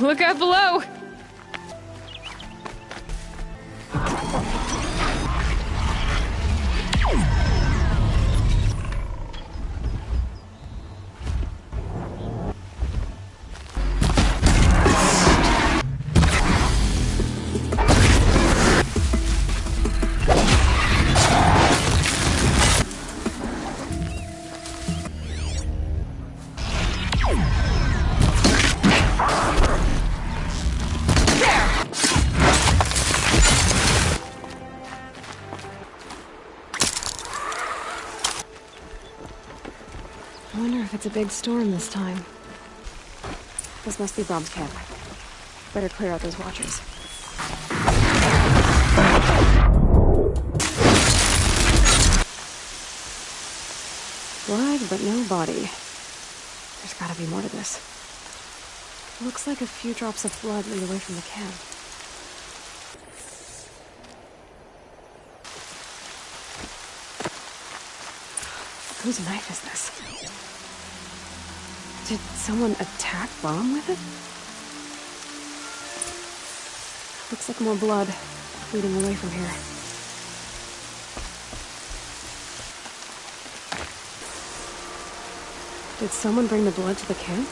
Look out below! I wonder if it's a big storm this time. This must be Brom's camp. Better clear out those watchers. Blood, but no body. There's gotta be more to this. Looks like a few drops of blood lead away from the camp. Whose knife is this? Did someone attack Brom with it? Looks like more blood leading away from here. Did someone bring the blood to the camp?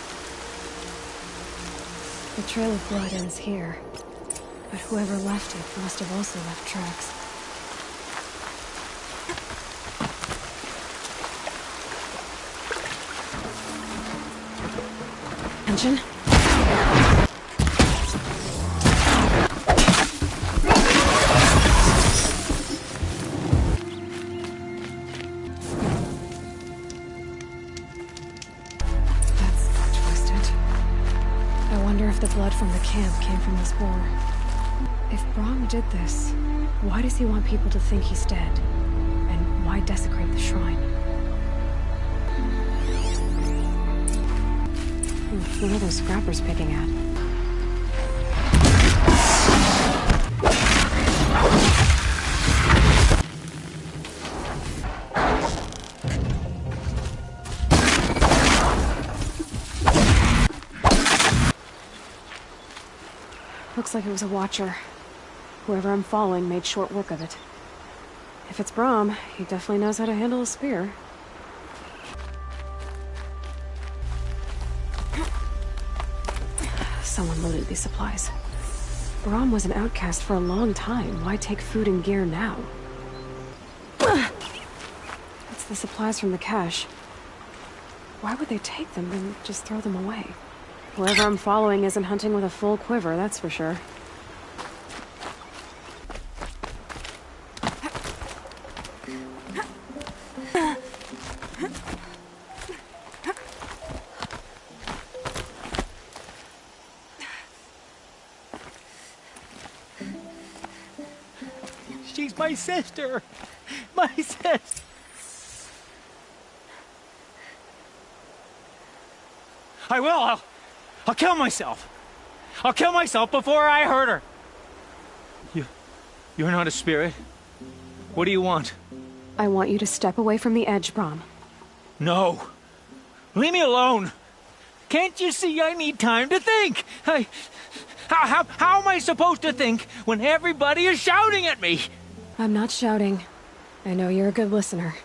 The trail of blood ends here, but whoever left it must have also left tracks. Attention. If the blood from the camp came from this war. If Brom did this, why does he want people to think he's dead? And why desecrate the shrine? What are those scrappers picking at? Looks like it was a watcher. Whoever I'm following made short work of it. If it's Brom, he definitely knows how to handle a spear. Someone loaded these supplies. Brom was an outcast for a long time. Why take food and gear now? It's the supplies from the cache. Why would they take them and just throw them away? Whoever I'm following isn't hunting with a full quiver, that's for sure. She's my sister! My sister! I will! I'll kill myself! I'll kill myself before I hurt her! You're not a spirit. What do you want? I want you to step away from the edge, Brom. No. Leave me alone! Can't you see I need time to think? How am I supposed to think when everybody is shouting at me? I'm not shouting. I know you're a good listener.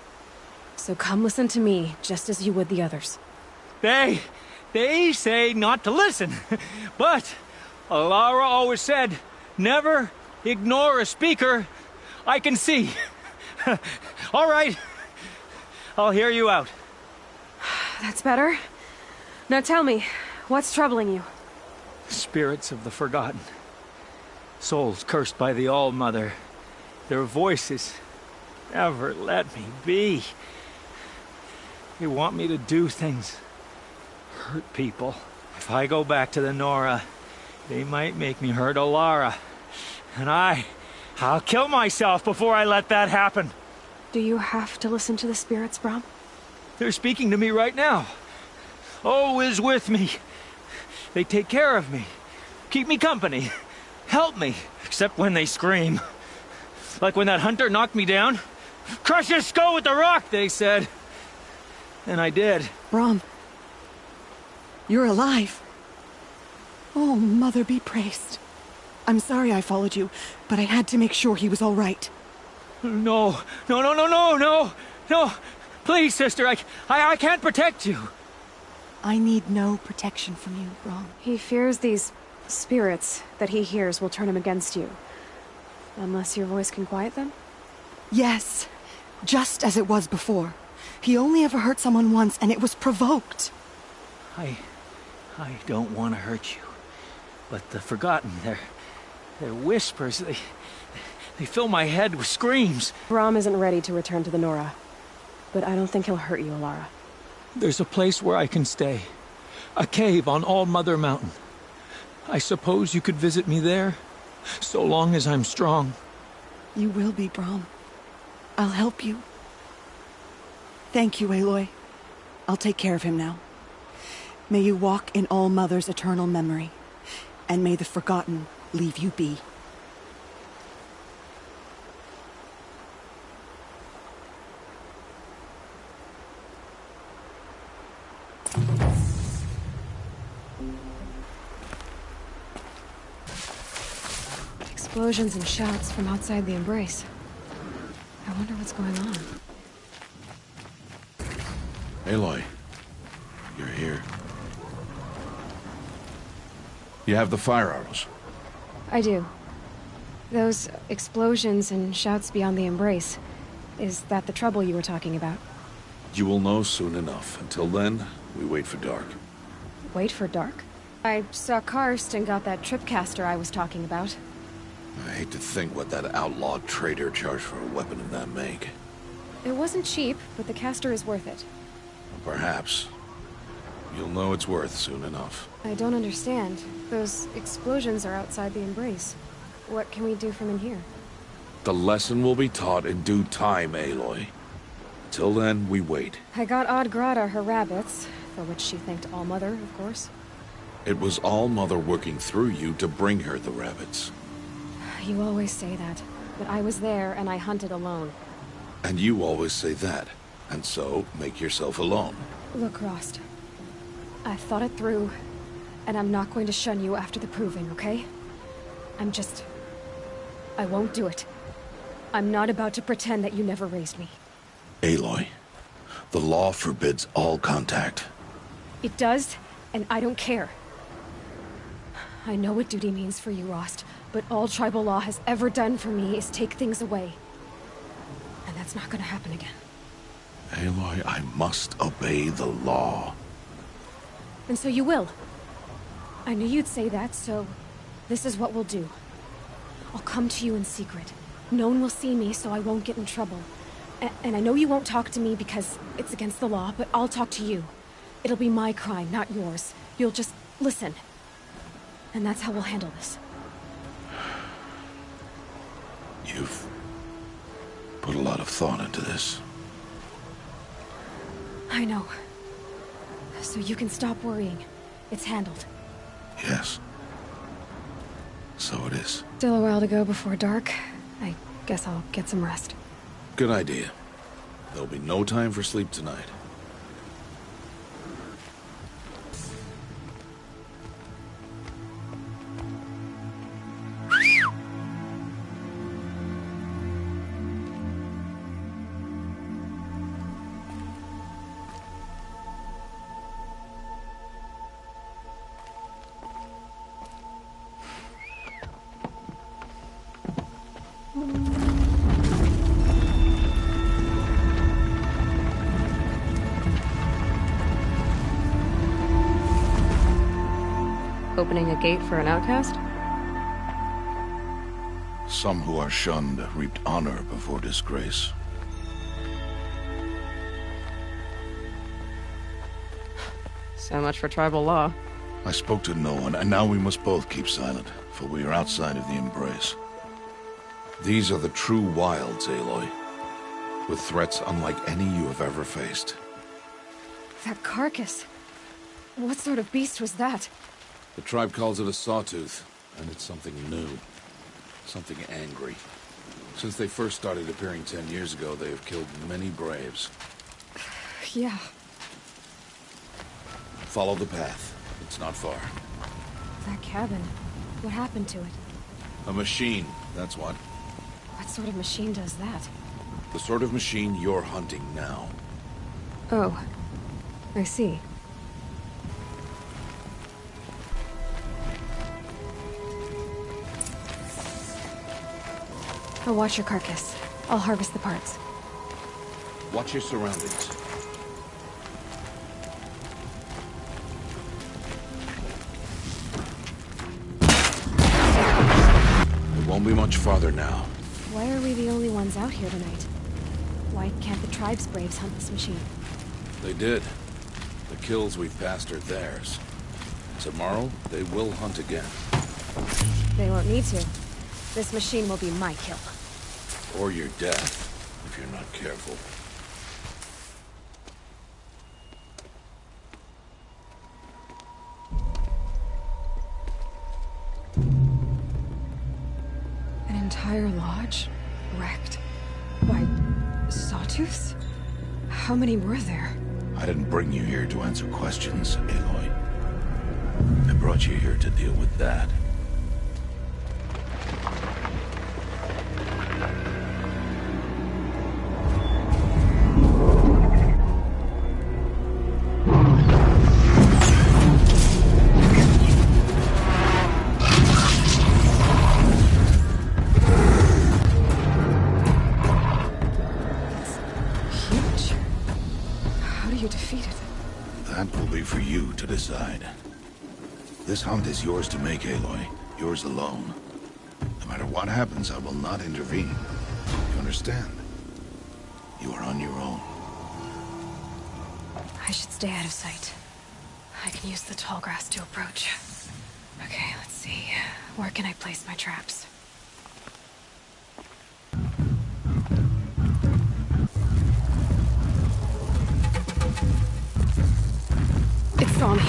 So come listen to me, just as you would the others. They say not to listen, but Alara always said, never ignore a speaker I can see. All right, I'll hear you out. That's better. Now tell me, what's troubling you? Spirits of the forgotten. Souls cursed by the All-Mother. Their voices never let me be. They want me to do things. Hurt people. If I go back to the Nora, they might make me hurt Alara. And I'll kill myself before I let that happen. Do you have to listen to the spirits, Brom? They're speaking to me right now. O is with me. They take care of me. Keep me company. Help me. Except when they scream. Like when that hunter knocked me down. Crush his skull with the rock, they said. And I did. Brom. You're alive. Oh, Mother be praised. I'm sorry I followed you, but I had to make sure he was all right. No, no, no, no, no, no, no. Please, sister, I can't protect you. I need no protection from you, Rom. He fears these spirits that he hears will turn him against you. Unless your voice can quiet them? Yes, just as it was before. He only ever hurt someone once, and it was provoked. I don't want to hurt you. But the Forgotten, their whispers, they fill my head with screams. Rom isn't ready to return to the Nora. But I don't think he'll hurt you, Alara. There's a place where I can stay. A cave on All Mother Mountain. I suppose you could visit me there, so long as I'm strong. You will be, Brom. I'll help you. Thank you, Aloy. I'll take care of him now. May you walk in All Mother's eternal memory, and may the Forgotten leave you be. Explosions and shouts from outside the Embrace. I wonder what's going on. Aloy, you're here. You have the fire arrows. I do. Those explosions and shouts beyond the Embrace. Is that the trouble you were talking about? You will know soon enough. Until then, we wait for dark. Wait for dark? I saw Karst and got that tripcaster I was talking about. I hate to think what that outlawed trader charged for a weapon of that make. It wasn't cheap, but the caster is worth it. Perhaps. You'll know it's worth soon enough. I don't understand. Those explosions are outside the Embrace. What can we do from in here? The lesson will be taught in due time, Aloy. Till then, we wait. I got Odd Grata her rabbits, for which she thanked All Mother, of course. It was All Mother working through you to bring her the rabbits. You always say that, but I was there and I hunted alone. And you always say that, and so make yourself alone. Look, Rost. I've thought it through, and I'm not going to shun you after the proving, okay? I won't do it. I'm not about to pretend that you never raised me. Aloy, the law forbids all contact. It does, and I don't care. I know what duty means for you, Rost, but all tribal law has ever done for me is take things away. And that's not gonna happen again. Aloy, I must obey the law. And so you will. I knew you'd say that, so this is what we'll do. I'll come to you in secret. No one will see me, so I won't get in trouble. And I know you won't talk to me because it's against the law, but I'll talk to you. It'll be my crime, not yours. You'll just listen. And that's how we'll handle this. You've put a lot of thought into this. I know. So you can stop worrying. It's handled. Yes. So it is. Still a while to go before dark. I guess I'll get some rest. Good idea. There'll be no time for sleep tonight. Opening a gate for an outcast? Some who are shunned reaped honor before disgrace. So much for tribal law. I spoke to no one, and now we must both keep silent, for we are outside of the Embrace. These are the true wilds, Aloy, with threats unlike any you have ever faced. That carcass. What sort of beast was that? The tribe calls it a sawtooth, and it's something new. Something angry. Since they first started appearing 10 years ago, they have killed many braves. Yeah. Follow the path. It's not far. That cabin. What happened to it? A machine, that's what. What sort of machine does that? The sort of machine you're hunting now. Oh. I see. I'll watch your carcass. I'll harvest the parts. Watch your surroundings. It won't be much farther now. Why are we the only ones out here tonight? Why can't the tribe's braves hunt this machine? They did. The kills we've passed are theirs. Tomorrow, they will hunt again. They won't need to. This machine will be my kill. Or your death, if you're not careful. An entire lodge? Wrecked? By... sawtooths? How many were there? I didn't bring you here to answer questions, Aloy. I brought you here to deal with that. Decide. This hunt is yours to make, Aloy. Yours alone. No matter what happens, I will not intervene. You understand? You are on your own. I should stay out of sight. I can use the tall grass to approach. Okay, let's see. Where can I place my traps? It saw me.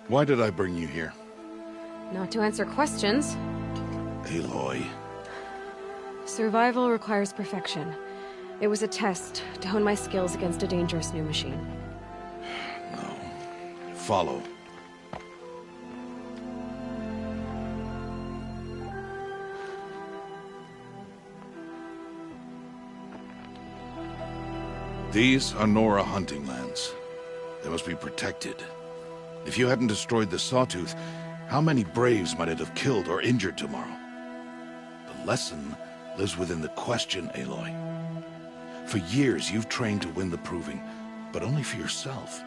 Why did I bring you here? Not to answer questions. Aloy. Survival requires perfection. It was a test to hone my skills against a dangerous new machine. No. Follow. These are Nora hunting lands. They must be protected. If you hadn't destroyed the Sawtooth, how many Braves might it have killed or injured tomorrow? The lesson lives within the question, Aloy. For years, you've trained to win the Proving, but only for yourself.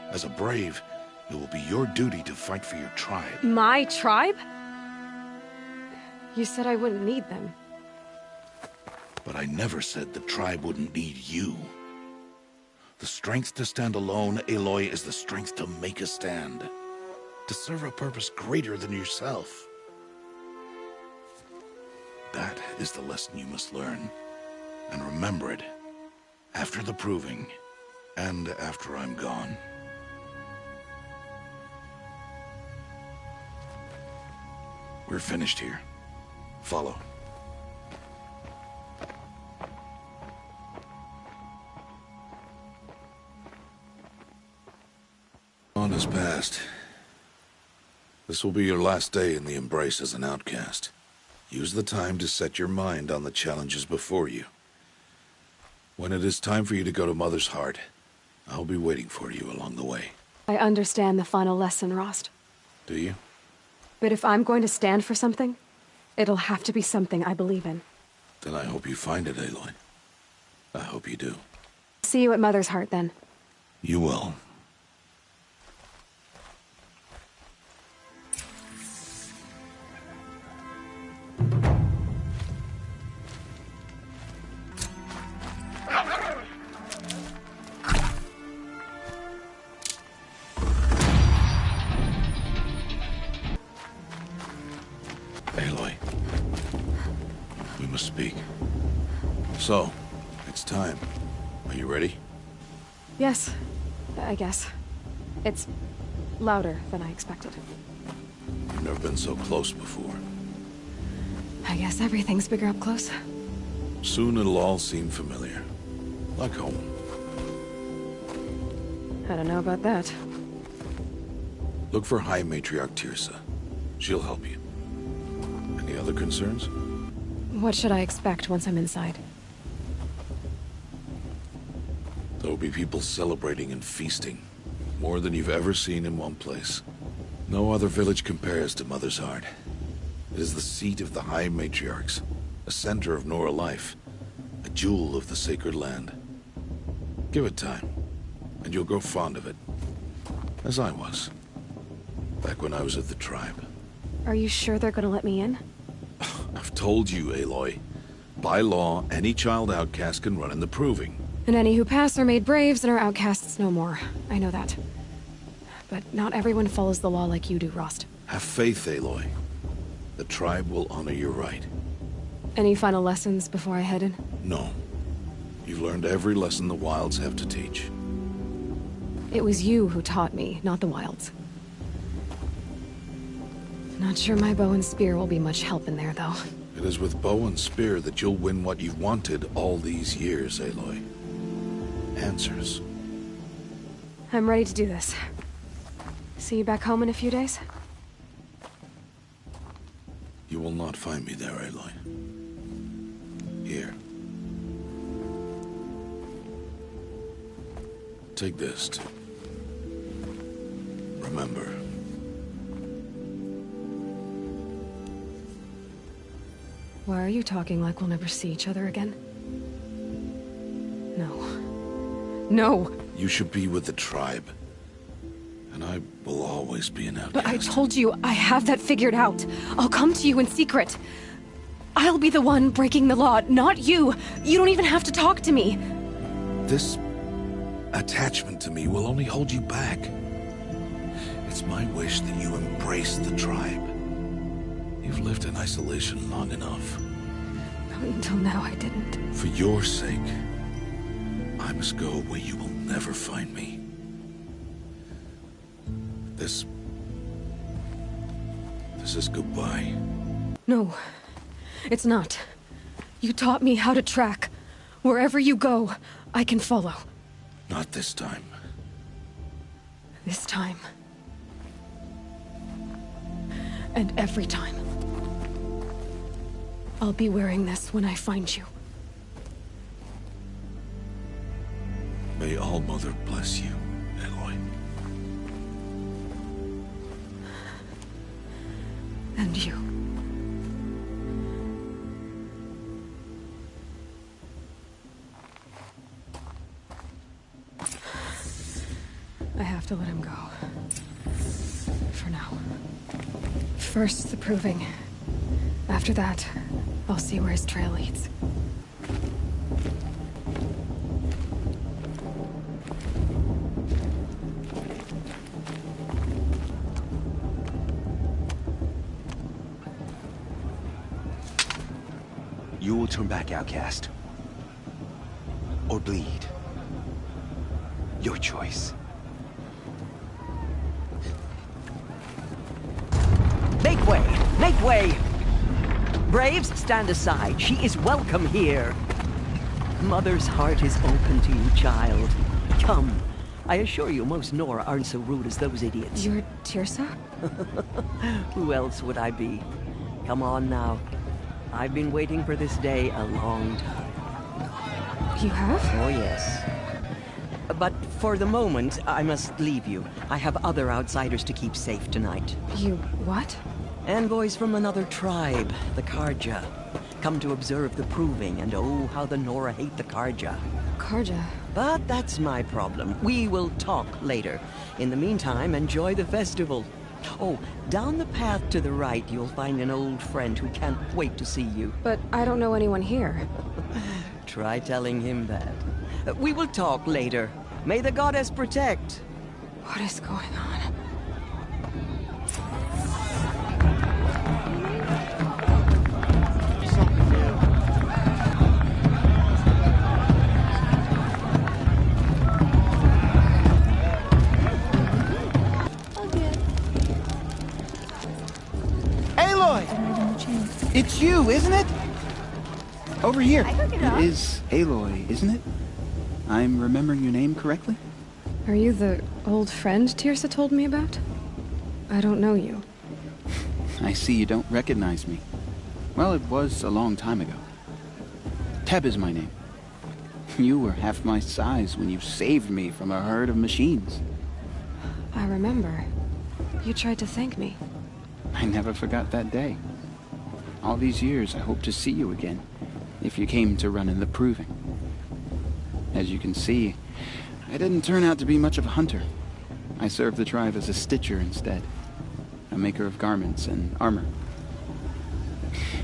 As a Brave, it will be your duty to fight for your tribe. My tribe? You said I wouldn't need them. But I never said the tribe wouldn't need you. The strength to stand alone, Aloy, is the strength to make a stand. To serve a purpose greater than yourself. That is the lesson you must learn. And remember it. After the Proving. And after I'm gone. We're finished here. Follow. On has passed. This will be your last day in the Embrace as an outcast. Use the time to set your mind on the challenges before you. When it is time for you to go to Mother's Heart, I'll be waiting for you along the way. I understand the final lesson, Rost. Do you? But if I'm going to stand for something, It'll have to be something I believe in. Then I hope you find it, Aloy. I hope you do. See you at Mother's Heart, then. You will. Aloy, we must speak. So, it's time. Are you ready? Yes, I guess. It's louder than I expected. You've never been so close before. I guess everything's bigger up close. Soon it'll all seem familiar. Like home. I don't know about that. Look for High Matriarch Tirsa. She'll help you. Any other concerns? What should I expect once I'm inside? There'll be people celebrating and feasting. More than you've ever seen in one place. No other village compares to Mother's Heart. It is the seat of the High Matriarchs, a center of Nora life, a jewel of the sacred land. Give it time, and you'll grow fond of it. As I was. Back when I was at the tribe. Are you sure they're gonna let me in? I've told you, Aloy. By law, any child outcast can run in the Proving. And any who pass are made braves and are outcasts no more. I know that. But not everyone follows the law like you do, Rost. Have faith, Aloy. The tribe will honor your right. Any final lessons before I head in? No. You've learned every lesson the Wilds have to teach. It was you who taught me, not the Wilds. Not sure my bow and spear will be much help in there, though. It is with bow and spear that you'll win what you've wanted all these years, Aloy. Answers. I'm ready to do this. See you back home in a few days? You will not find me there, Aloy. Here. Take this, too. Remember. Why are you talking like we'll never see each other again? No. No! You should be with the tribe. And I will always be an outcast. But I told you, I have that figured out. I'll come to you in secret. I'll be the one breaking the law, not you. You don't even have to talk to me. This attachment to me will only hold you back. It's my wish that you embrace the tribe. You've lived in isolation long enough. Until now, I didn't. For your sake, I must go where you will never find me. This is goodbye. No, it's not. You taught me how to track. Wherever you go, I can follow. Not this time. This time. And every time. I'll be wearing this when I find you. May All-Mother bless you, Aloy. And you. I have to let him go. For now. First, the Proving. After that, I'll see where his trail leads. You will turn back, outcast. Or bleed. Your choice. Make way! Make way! Braves, stand aside. She is welcome here. Mother's heart is open to you, child. Come. I assure you, most Nora aren't so rude as those idiots. You're Tirsa? Who else would I be? Come on now. I've been waiting for this day a long time. You have? Oh, yes. But for the moment, I must leave you. I have other outsiders to keep safe tonight. You what? Envoys from another tribe, the Karja. Come to observe the proving, and oh, how the Nora hate the Karja. Karja. But that's my problem. We will talk later. In the meantime, enjoy the festival. Oh, down the path to the right, you'll find an old friend who can't wait to see you. But I don't know anyone here. Try telling him that. We will talk later. May the goddess protect. What is going on? It's you, isn't it? Over here. It is Aloy, isn't it? I'm remembering your name correctly? Are you the old friend Tirsa told me about? I don't know you. I see you don't recognize me. Well, it was a long time ago. Teb is my name. You were half my size when you saved me from a herd of machines. I remember. You tried to thank me. I never forgot that day. All these years, I hope to see you again, if you came to run in the proving. As you can see, I didn't turn out to be much of a hunter. I served the tribe as a stitcher instead, a maker of garments and armor.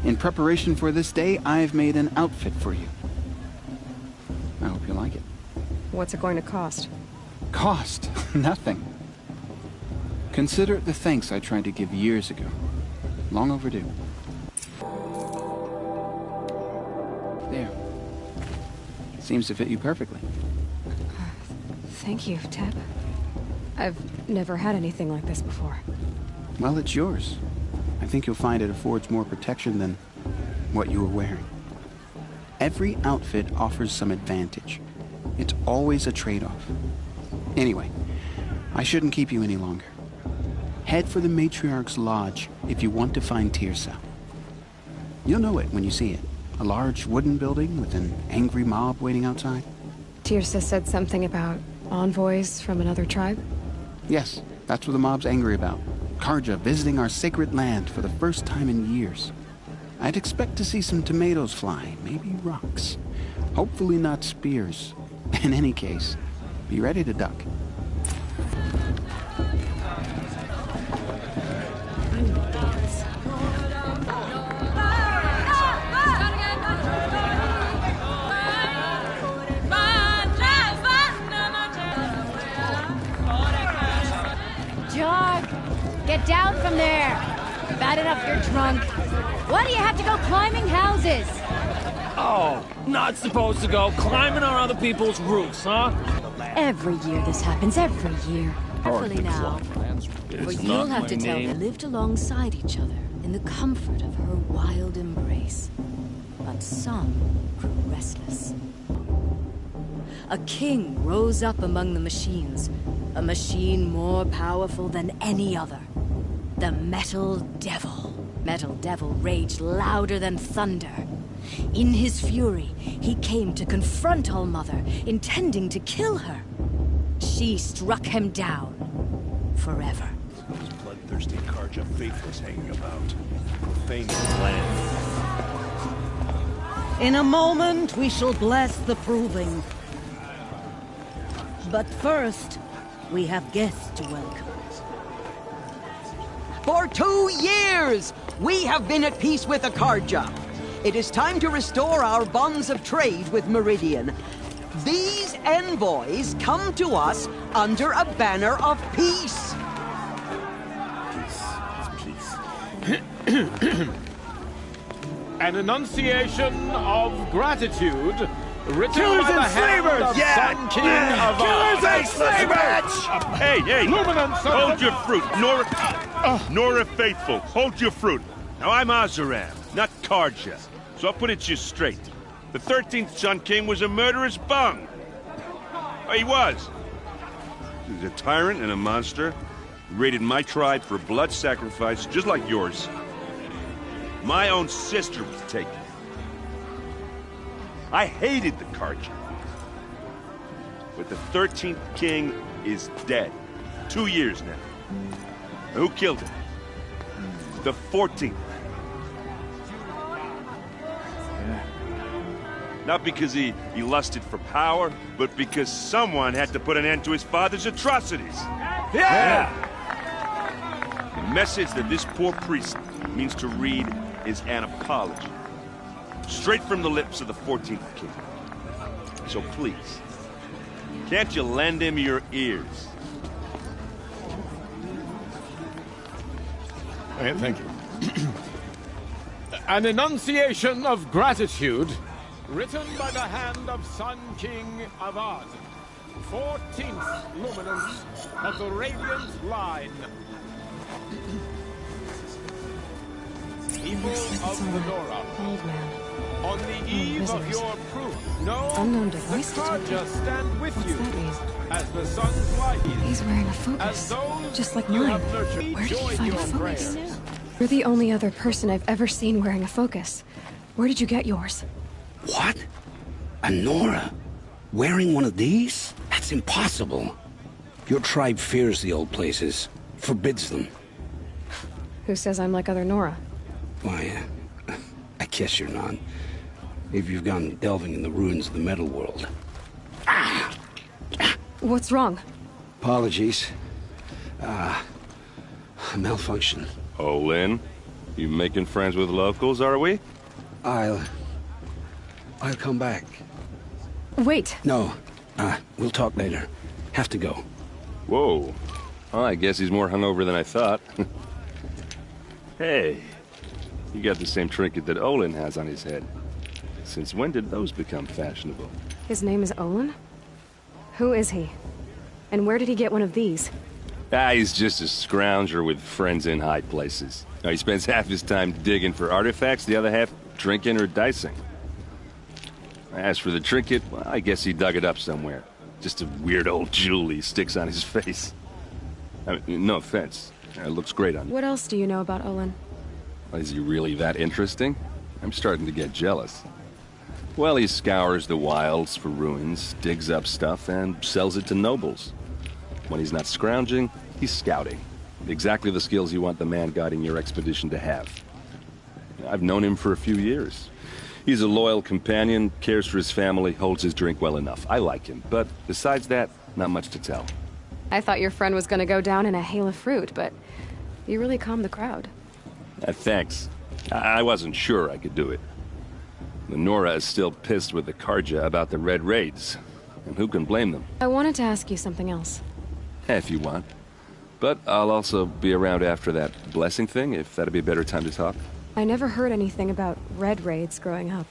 In preparation for this day, I've made an outfit for you. I hope you like it. What's it going to cost? Cost? Nothing. Consider it the thanks I tried to give years ago. Long overdue. There. Seems to fit you perfectly. Thank you, Teb. I've never had anything like this before. Well, it's yours. I think you'll find it affords more protection than what you were wearing. Every outfit offers some advantage. It's always a trade-off. Anyway, I shouldn't keep you any longer. Head for the Matriarch's Lodge if you want to find Tirsa. You'll know it when you see it. A large wooden building with an angry mob waiting outside. Tirsa said something about envoys from another tribe? Yes, that's what the mob's angry about. Karja visiting our sacred land for the first time in years. I'd expect to see some tomatoes fly, maybe rocks. Hopefully not spears. In any case, be ready to duck. Get down from there! Bad enough you're drunk. Why do you have to go climbing houses? Oh, not supposed to go climbing on other people's roofs, huh? Every year this happens, every year. Carefully now. For you'll have to tell they lived alongside each other in the comfort of her wild embrace. But some grew restless. A king rose up among the machines. A machine more powerful than any other. The Metal Devil. Metal Devil raged louder than thunder. In his fury, he came to confront All-Mother, intending to kill her. She struck him down. Forever. Those bloodthirsty Karja faithless hanging about. Profaning the land. In a moment, we shall bless the proving. But first, we have guests to welcome. For 2 years, we have been at peace with the Karja. It is time to restore our bonds of trade with Meridian. These envoys come to us under a banner of peace. Peace. An enunciation of gratitude written Killers by the and hand slavers! of Sun King of Killers and slavers! Hey! Luminance of Hold the- your fruit, Nora Faithful. Hold your fruit. Now I'm Azaram, not Karja, so I'll put it to you straight. The 13th Sun King was a murderous bung. Oh, he was. He was a tyrant and a monster. He raided my tribe for blood sacrifice, just like yours. My own sister was taken. I hated the Karja. But the 13th king is dead. 2 years now. Who killed him? The 14th. Not because he lusted for power, but because someone had to put an end to his father's atrocities. Yeah! The message that this poor priest means to read is an apology. Straight from the lips of the 14th king. So please, can't you lend him your ears? Okay, thank you. An enunciation of gratitude written by the hand of Sun King Avad, 14th luminance of the Radiant Line. People of the Nora, Old man. on the eve of your proof, know Unknown the device Karja detector. stand with What's you that mean? as the sun's light. He's wearing a As focus, those just like you mine. have nurtured, Where did he join find a your focus? prayers. You're the only other person I've ever seen wearing a focus. Where did you get yours? What? A Nora? Wearing one of these? That's impossible. Your tribe fears the old places, forbids them. Who says I'm like other Nora? Why, I guess you're not. If you've gone delving in the ruins of the metal world. What's wrong? Apologies. Malfunction. Oh, Lynn, you making friends with locals, are we? I'll come back. Wait. No, we'll talk later. Have to go. Whoa. Oh, I guess he's more hungover than I thought. Hey, you got the same trinket that Olin has on his head. Since when did those become fashionable? His name is Olin? Who is he? And where did he get one of these? He's just a scrounger with friends in high places. Now, he spends half his time digging for artifacts, the other half drinking or dicing. As for the trinket, well, I guess he dug it up somewhere. Just a weird old jewel he sticks on his face. I mean, no offense. It looks great on you. What else do you know about Olin? Is he really that interesting? I'm starting to get jealous. Well, he scours the wilds for ruins, digs up stuff, and sells it to nobles. When he's not scrounging, he's scouting. Exactly the skills you want the man guiding your expedition to have. I've known him for a few years. He's a loyal companion, cares for his family, holds his drink well enough. I like him, but besides that, not much to tell. I thought your friend was gonna go down in a hail of fruit, but you really calmed the crowd. Thanks. I wasn't sure I could do it. The Nora is still pissed with the Karja about the Red Raids, and who can blame them? I wanted to ask you something else. If you want. But I'll also be around after that blessing thing, if that'd be a better time to talk. I never heard anything about Red Raids growing up.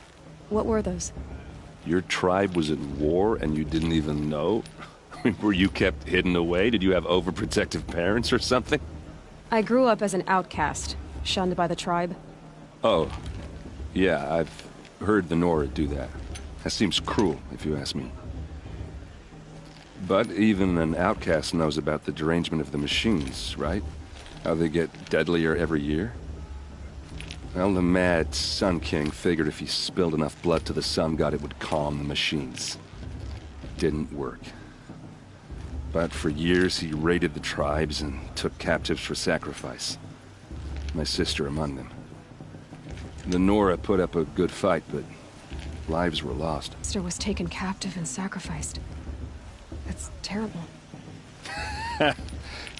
What were those? Your tribe was at war and you didn't even know? Were you kept hidden away? Did you have overprotective parents or something? I grew up as an outcast, shunned by the tribe. Oh, yeah, I've heard the Nora do that. That seems cruel, if you ask me. But even an outcast knows about the derangement of the machines, right? How they get deadlier every year? Well, the mad Sun King figured if he spilled enough blood to the Sun God, it would calm the machines. Didn't work. But for years, he raided the tribes and took captives for sacrifice. My sister among them. The Nora put up a good fight, but lives were lost. Sister was taken captive and sacrificed. That's terrible.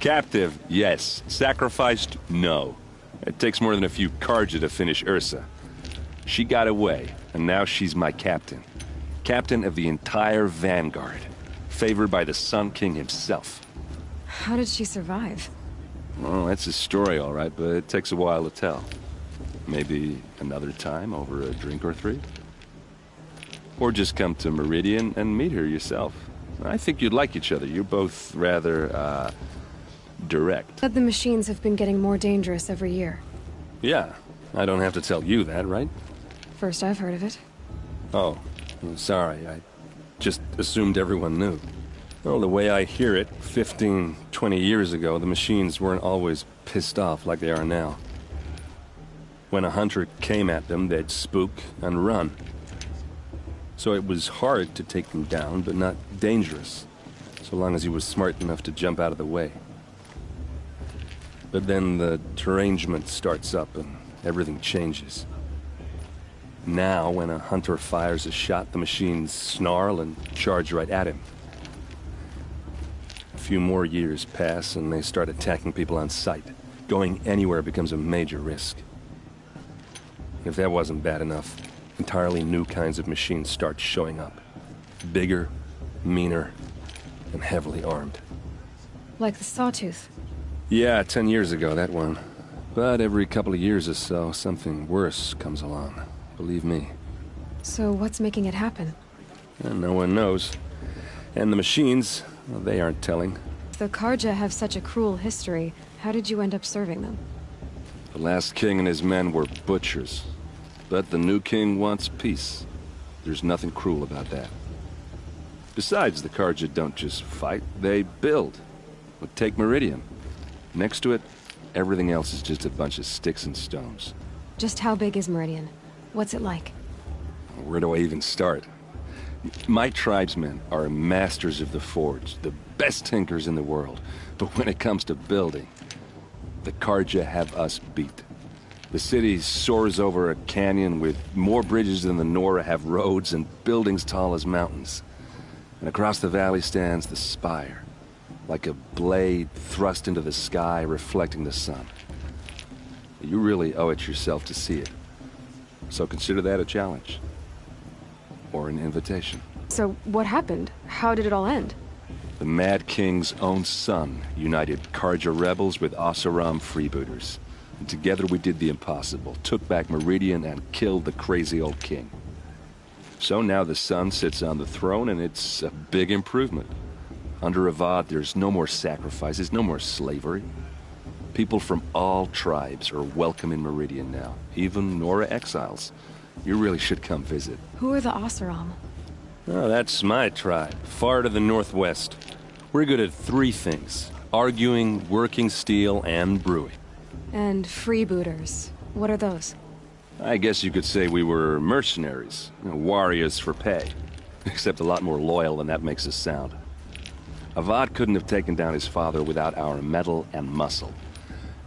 Captive, yes. Sacrificed, no. It takes more than a few Karja to finish Ursa. She got away, and now she's my captain. Captain of the entire Vanguard. Favored by the Sun King himself. How did she survive? Well, that's a story, all right, but it takes a while to tell. Maybe another time over a drink or three? Or just come to Meridian and meet her yourself. I think you'd like each other. You're both rather, direct. But the machines have been getting more dangerous every year. Yeah, I don't have to tell you that, right? First I've heard of it. Oh, I'm sorry. I just assumed everyone knew. Well, the way I hear it, 15, 20 years ago, the machines weren't always pissed off like they are now. When a hunter came at them, they'd spook and run. So it was hard to take them down, but not dangerous, so long as he was smart enough to jump out of the way. But then the derangement starts up and everything changes. Now, when a hunter fires a shot, the machines snarl and charge right at him. A few more years pass and they start attacking people on sight. Going anywhere becomes a major risk. If that wasn't bad enough, entirely new kinds of machines start showing up. Bigger, meaner, and heavily armed. Like the Sawtooth. Yeah, 10 years ago, that one. But every couple of years or so, something worse comes along. Believe me. So what's making it happen? And no one knows. And the machines, well, they aren't telling. The Karja have such a cruel history. How did you end up serving them? The last king and his men were butchers. But the new king wants peace. There's nothing cruel about that. Besides, the Karja don't just fight, they build. But take Meridian. Next to it, everything else is just a bunch of sticks and stones. Just how big is Meridian? What's it like? Where do I even start? My tribesmen are masters of the forge, the best tinkers in the world. But when it comes to building, the Karja have us beat. The city soars over a canyon with more bridges than the Nora have roads and buildings tall as mountains. And across the valley stands the spire, like a blade thrust into the sky reflecting the sun. You really owe it yourself to see it. So consider that a challenge. Or an invitation. So what happened? How did it all end? The Mad King's own son united Karja rebels with Oseram freebooters. And together we did the impossible, took back Meridian and killed the crazy old king. So now the son sits on the throne and it's a big improvement. Under Avad, there's no more sacrifices, no more slavery. People from all tribes are welcome in Meridian now, even Nora exiles. You really should come visit. Who are the Oseram? Oh, that's my tribe, far to the northwest. We're good at 3 things: arguing, working steel, and brewing. And freebooters. What are those? I guess you could say we were mercenaries, warriors for pay. Except a lot more loyal than that makes us sound. Avad couldn't have taken down his father without our metal and muscle.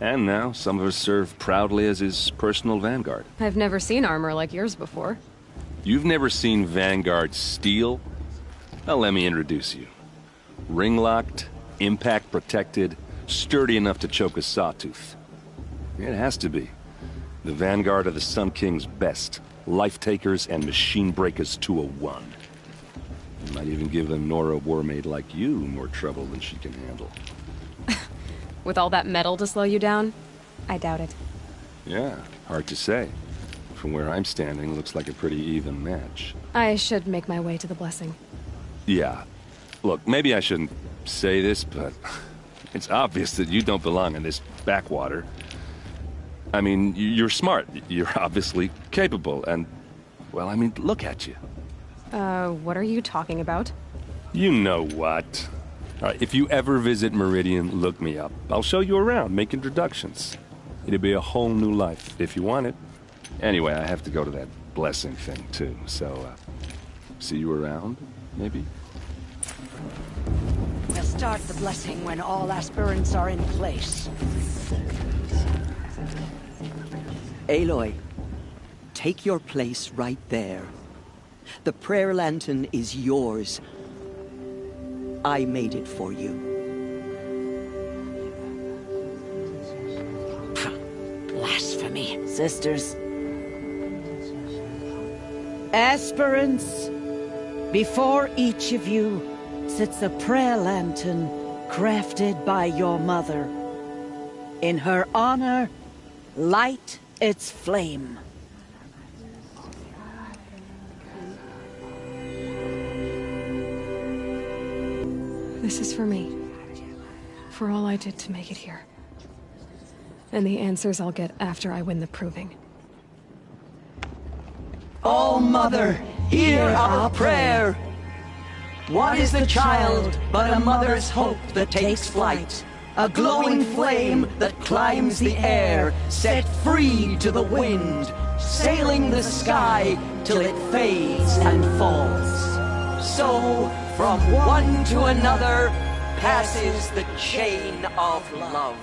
And now, some of us serve proudly as his personal vanguard. I've never seen armor like yours before. You've never seen Vanguard steel? Well, let me introduce you. Ring-locked, impact-protected, sturdy enough to choke a sawtooth. It has to be. The Vanguard of the Sun King's best. Life-takers and machine-breakers to a 1. You might even give a Nora warmaid like you more trouble than she can handle. With all that metal to slow you down? I doubt it. Yeah, hard to say. From where I'm standing, looks like a pretty even match. I should make my way to the blessing. Yeah. Look, maybe I shouldn't say this, but it's obvious that you don't belong in this backwater. I mean, you're smart. You're obviously capable, and, well, I mean, look at you. What are you talking about? You know what. All right, if you ever visit Meridian, look me up. I'll show you around, make introductions. It'll be a whole new life, if you want it. Anyway, I have to go to that blessing thing, too, so, see you around, maybe? We'll start the blessing when all aspirants are in place. Aloy, take your place right there. The prayer lantern is yours. I made it for you. Blasphemy. Sisters. Aspirants, before each of you sits a prayer lantern crafted by your mother. In her honor, light its flame. This is for me. For all I did to make it here. And the answers I'll get after I win the proving. All Mother, hear our prayer. What is the child but a mother's hope that takes flight? A glowing flame that climbs the air, set free to the wind, sailing the sky till it fades and falls. So, from one to another, passes the chain of love.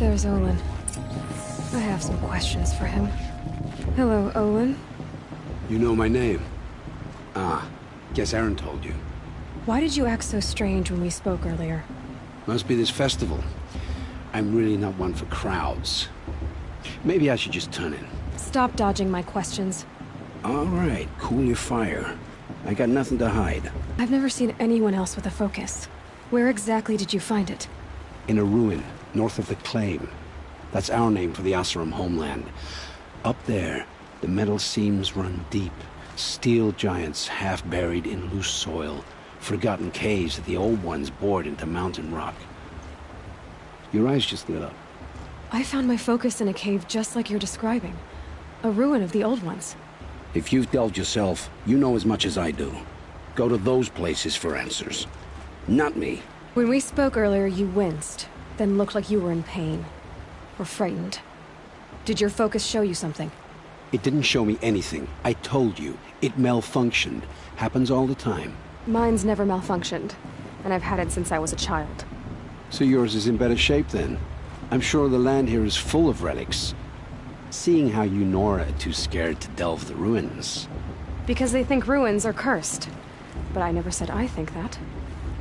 There's Olin. I have some questions for him. Hello, Olin. You know my name? Ah, guess Aaron told you. Why did you act so strange when we spoke earlier? Must be this festival. I'm really not one for crowds. Maybe I should just turn in. Stop dodging my questions. All right, cool your fire. I got nothing to hide. I've never seen anyone else with a focus. Where exactly did you find it? In a ruin, north of the Claim. That's our name for the Oseram homeland. Up there, the metal seams run deep. Steel giants half buried in loose soil. Forgotten caves that the old ones bored into mountain rock. Your eyes just lit up. I found my focus in a cave just like you're describing. A ruin of the old ones. If you've delved yourself, you know as much as I do. Go to those places for answers. Not me. When we spoke earlier, you winced, then looked like you were in pain. Or frightened. Did your focus show you something? It didn't show me anything. I told you. It malfunctioned. Happens all the time. Mine's never malfunctioned, and I've had it since I was a child. So yours is in better shape then? I'm sure the land here is full of relics. Seeing how you Nora are too scared to delve the ruins. Because they think ruins are cursed. But I never said I think that.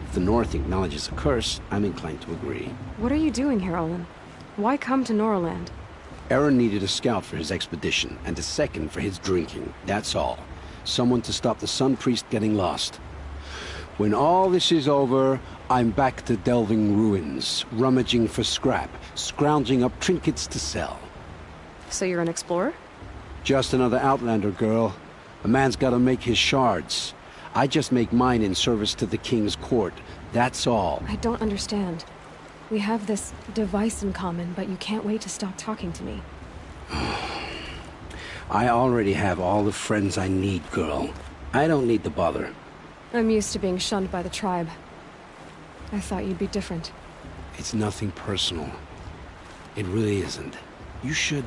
If the North acknowledges a curse, I'm inclined to agree. What are you doing here, Olin? Why come to Noraland? Aaron needed a scout for his expedition, and a second for his drinking. That's all. Someone to stop the Sun Priest getting lost. When all this is over, I'm back to delving ruins, rummaging for scrap, scrounging up trinkets to sell. So you're an explorer? Just another Outlander, girl. A man's gotta make his shards. I just make mine in service to the King's court. That's all. I don't understand. We have this device in common, but you can't wait to stop talking to me. I already have all the friends I need, girl. I don't need the bother. I'm used to being shunned by the tribe. I thought you'd be different. It's nothing personal. It really isn't. You should...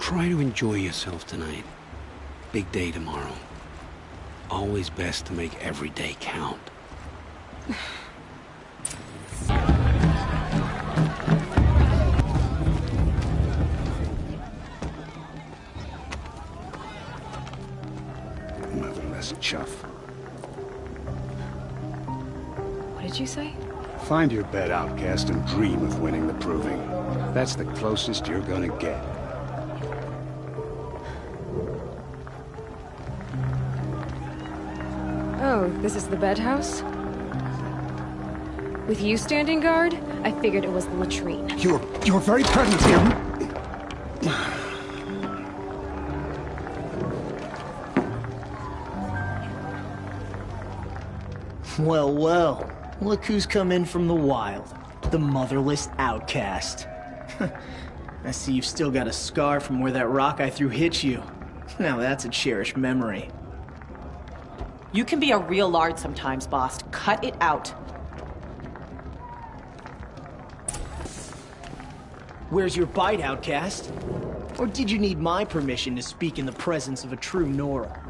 try to enjoy yourself tonight. Big day tomorrow. Always best to make every day count. Motherless chuff. What did you say? Find your bed, outcast, and dream of winning the proving. That's the closest you're gonna get. Oh, this is the bed house? With you standing guard, I figured it was the latrine. Your very presence here... Well, well. Look who's come in from the wild. The motherless outcast. I see you've still got a scar from where that rock I threw hit you. Now that's a cherished memory. You can be a real lard sometimes, boss. Cut it out. Where's your bite, outcast? Or did you need my permission to speak in the presence of a true Nora?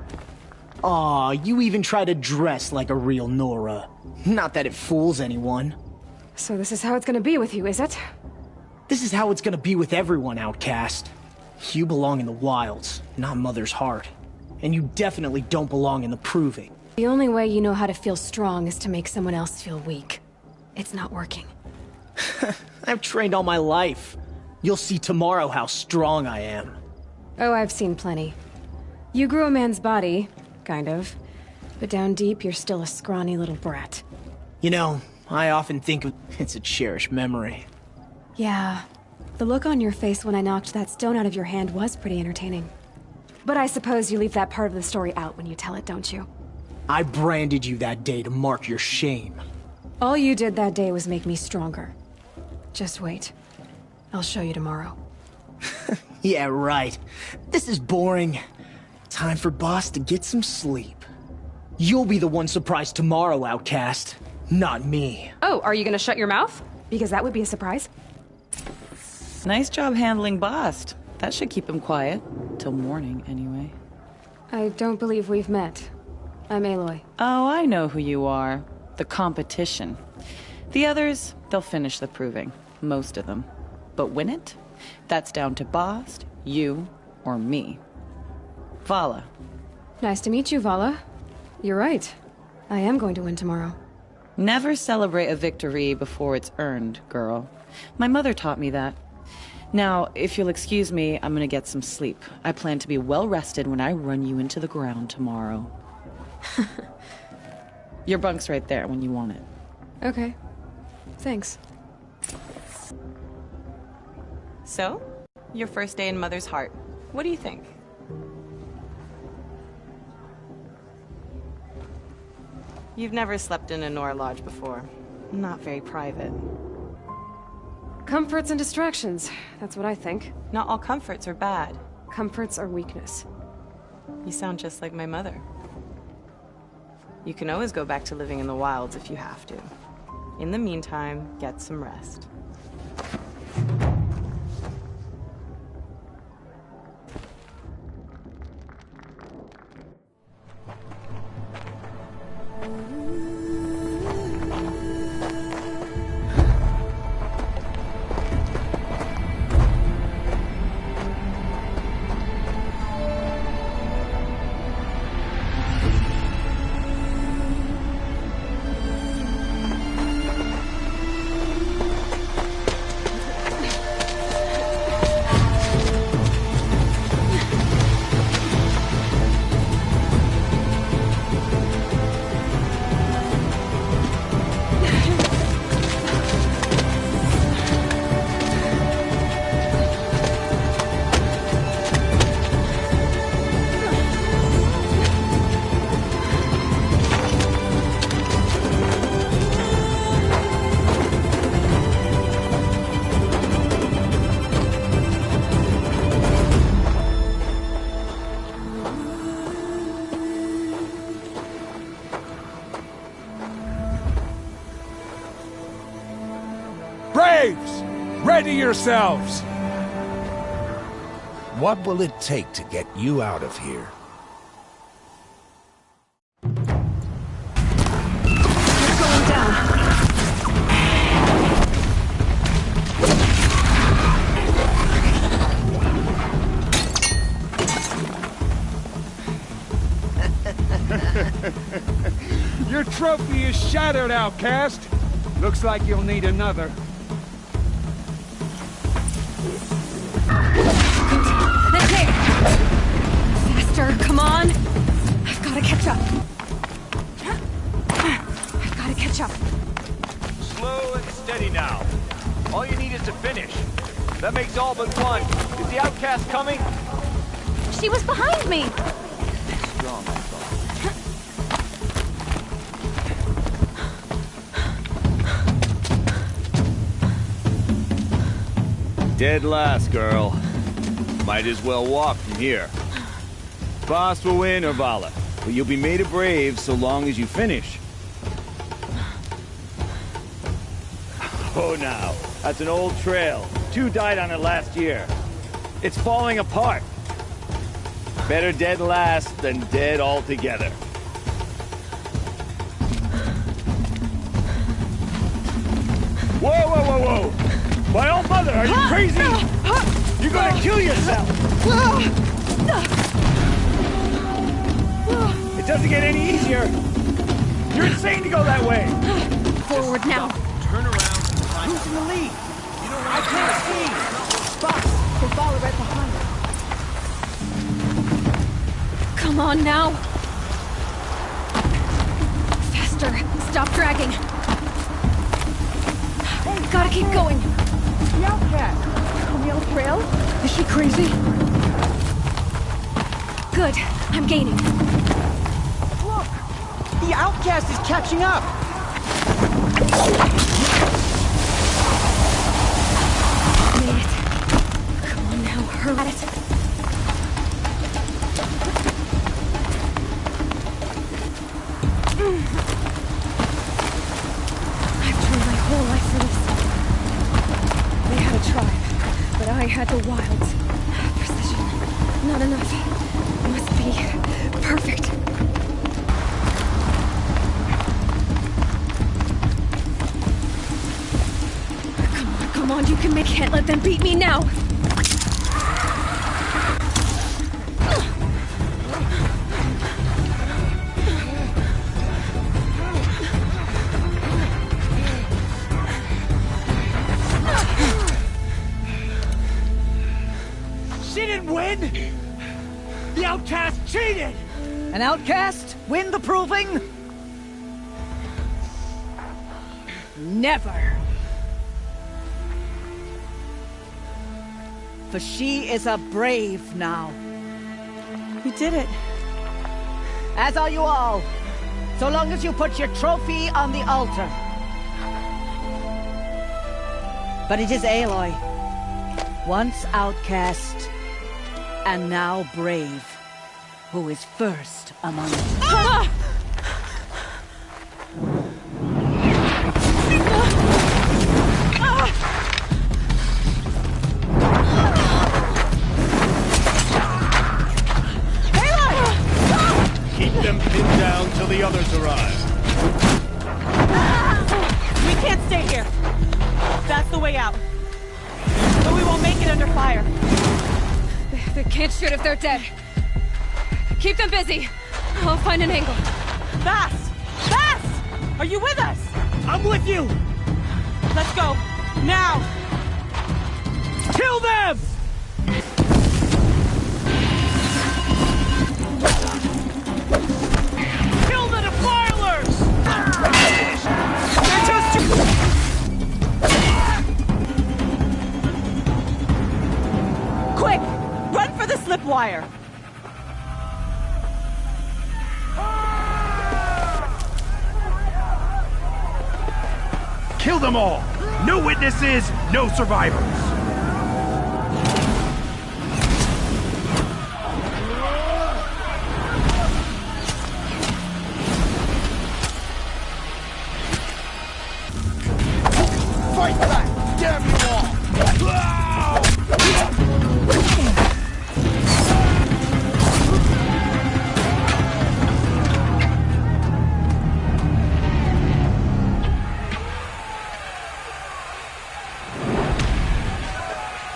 Aw, you even try to dress like a real Nora. Not that it fools anyone. So this is how it's gonna be with you, is it? This is how it's gonna be with everyone, outcast. You belong in the wilds, not Mother's heart. And you definitely don't belong in the proving. The only way you know how to feel strong is to make someone else feel weak. It's not working. I've trained all my life. You'll see tomorrow how strong I am. Oh, I've seen plenty. You grew a man's body, kind of. But down deep, you're still a scrawny little brat. You know, I often think it's a cherished memory. Yeah. The look on your face when I knocked that stone out of your hand was pretty entertaining. But I suppose you leave that part of the story out when you tell it, don't you? I branded you that day to mark your shame. All you did that day was make me stronger. Just wait. I'll show you tomorrow. Yeah, right. This is boring. Time for boss to get some sleep. You'll be the one surprised tomorrow, outcast. Not me. Oh, are you gonna shut your mouth? Because that would be a surprise. Nice job handling Bast. That should keep him quiet. Till morning, anyway. I don't believe we've met. I'm Aloy. Oh, I know who you are. The competition. The others, they'll finish the proving. Most of them. But win it? That's down to Bast, you, or me. Vala. Nice to meet you, Vala. You're right. I am going to win tomorrow. Never celebrate a victory before it's earned, girl. My mother taught me that. Now, if you'll excuse me, I'm gonna get some sleep. I plan to be well rested when I run you into the ground tomorrow. Your bunk's right there when you want it. Okay. Thanks. So, your first day in Mother's Heart. What do you think? You've never slept in a Nora Lodge before. Not very private. Comforts and distractions. That's what I think. Not all comforts are bad. Comforts are weakness. You sound just like my mother. You can always go back to living in the wilds if you have to. In the meantime, get some rest. Braves! Ready yourselves! What will it take to get you out of here? You're going down. Your trophy is shattered, outcast. Looks like you'll need another. There! Faster, come on! I've gotta catch up. I've gotta catch up. Slow and steady now. All you need is to finish. That makes all but one. Is the outcast coming? She was behind me! Strong, I thought. Dead last, girl. Might as well walk from here. Boss will win or Vala, but you'll be made a brave so long as you finish. Oh, now, that's an old trail. 2 died on it last year. It's falling apart. Better dead last than dead altogether. Whoa, whoa, whoa, whoa! My old mother, are you crazy? You're gonna kill yourself! It doesn't get any easier! You're insane to go that way! Forward now. Turn around. Who's in the lead? I can't see! Boss, there's Vala right behind us. Come on now. Faster. Stop dragging. Gotta keep going. The outcast! On the old trail? Is she crazy? Good. I'm gaining. Look! The outcast is catching up! Made it. Come on now, hurry at it. I've trained my whole life for this. They had a tribe, but I had the wilds. Precision. Not enough. Must be perfect. on, you can make. Can't let them beat me now. She didn't win! The outcast cheated! An outcast win the proving? Never. For she is a brave now. You did it. As are you all. So long as you put your trophy on the altar. But it is Aloy, once outcast, and now brave, who is first among us. Ah! Keep them pinned down till the others arrive. We can't stay here. That's the way out. But we won't make it under fire. They can't shoot if they're dead. Keep them busy. I'll find an angle. Fast! Fast! Are you with us? I'm with you! Let's go. Now! Kill them! Kill the defilers! They're just Quick! Run for the slip wire! Kill them all! No witnesses, no survivors! fight back! Damn you all!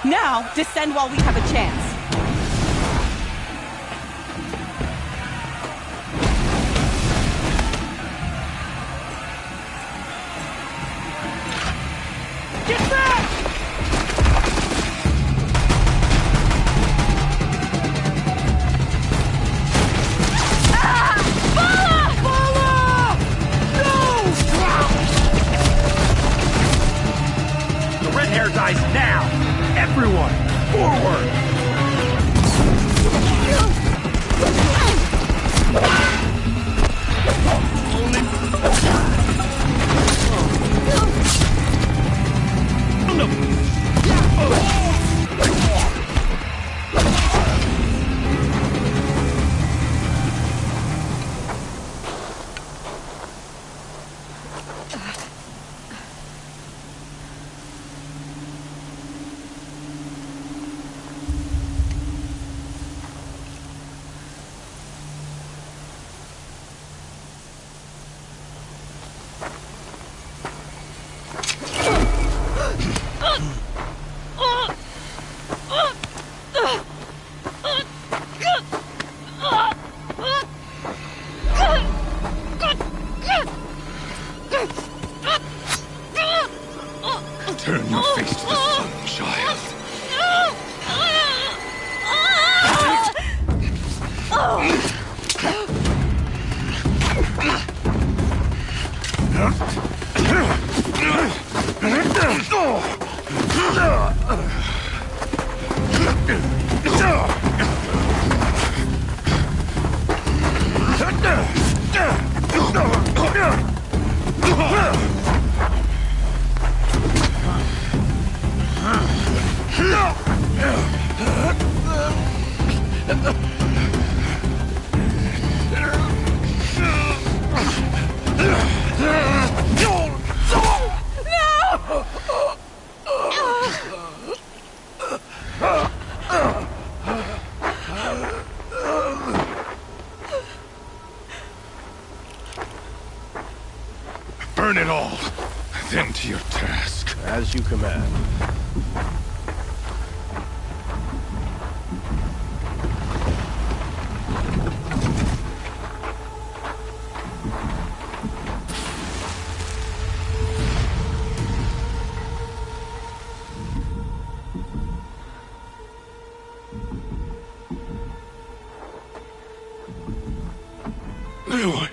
Now, descend while we have a chance. Get back! The red hair dies now! Everyone, forward! Turn your face to the sun, child. Burn it all, then to your task. As you command. Aloy.